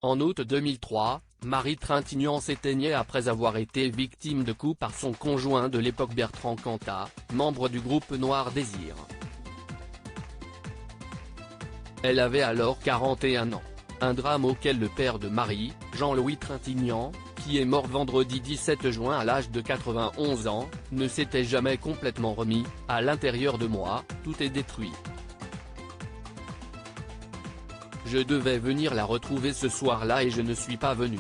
En août 2003, Marie Trintignant s'éteignait après avoir été victime de coups par son conjoint de l'époque Bertrand Cantat, membre du groupe Noir Désir. Elle avait alors 41 ans. Un drame auquel le père de Marie, Jean-Louis Trintignant, qui est mort vendredi 17 juin à l'âge de 91 ans, ne s'était jamais complètement remis. À l'intérieur de moi, tout est détruit. Je devais venir la retrouver ce soir-là et je ne suis pas venu.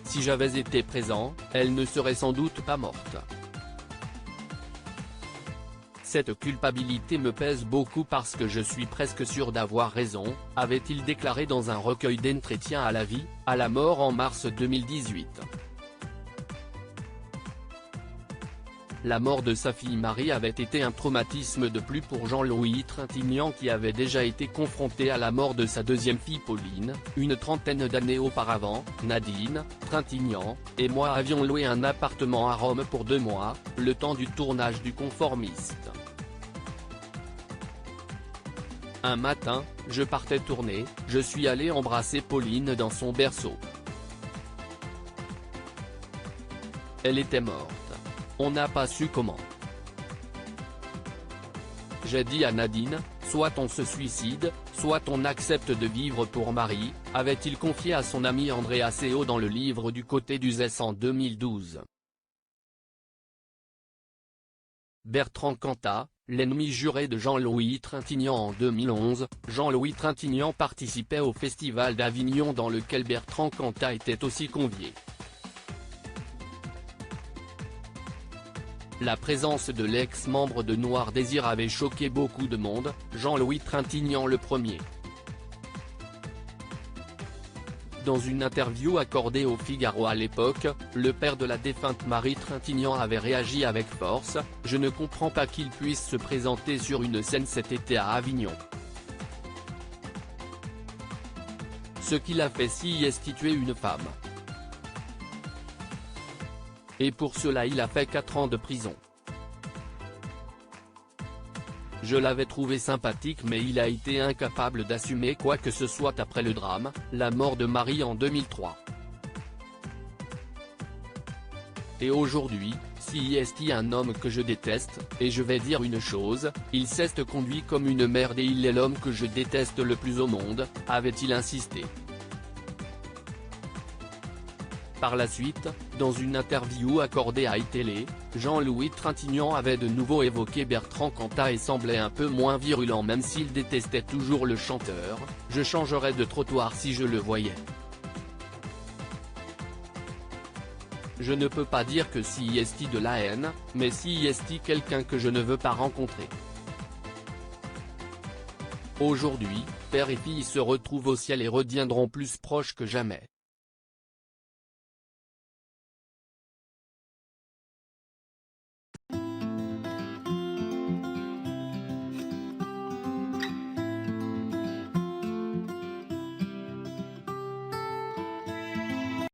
Si j'avais été présent, elle ne serait sans doute pas morte. Cette culpabilité me pèse beaucoup parce que je suis presque sûr d'avoir raison, avait-il déclaré dans un recueil d'entretiens à la vie, à la mort en mars 2018. La mort de sa fille Marie avait été un traumatisme de plus pour Jean-Louis Trintignant qui avait déjà été confronté à la mort de sa deuxième fille Pauline, une trentaine d'années auparavant. Nadine, Trintignant, et moi avions loué un appartement à Rome pour 2 mois, le temps du tournage du Conformiste. Un matin, je partais tourner, je suis allé embrasser Pauline dans son berceau. Elle était morte. On n'a pas su comment. J'ai dit à Nadine, soit on se suicide, soit on accepte de vivre pour Marie, avait-il confié à son ami Andrea Seo dans le livre Du côté du Zès en 2012. Bertrand Cantat, l'ennemi juré de Jean-Louis Trintignant en 2011, Jean-Louis Trintignant participait au Festival d'Avignon dans lequel Bertrand Cantat était aussi convié. La présence de l'ex-membre de Noir Désir avait choqué beaucoup de monde, Jean-Louis Trintignant le premier. Dans une interview accordée au Figaro à l'époque, le père de la défunte Marie Trintignant avait réagi avec force, « Je ne comprends pas qu'il puisse se présenter sur une scène cet été à Avignon. Ce qu'il a fait si est tuer une femme. Et pour cela il a fait 4 ans de prison. Je l'avais trouvé sympathique mais il a été incapable d'assumer quoi que ce soit après le drame, la mort de Marie en 2003. Et aujourd'hui, si est un homme que je déteste, et je vais dire une chose, il s'est conduit comme une merde et il est l'homme que je déteste le plus au monde, avait-il insisté. Par la suite, dans une interview accordée à iTélé, Jean-Louis Trintignant avait de nouveau évoqué Bertrand Cantat et semblait un peu moins virulent même s'il détestait toujours le chanteur, « Je changerais de trottoir si je le voyais. Je ne peux pas dire que si est de la haine, mais si est quelqu'un que je ne veux pas rencontrer. » Aujourd'hui, père et fille se retrouvent au ciel et redeviendront plus proches que jamais.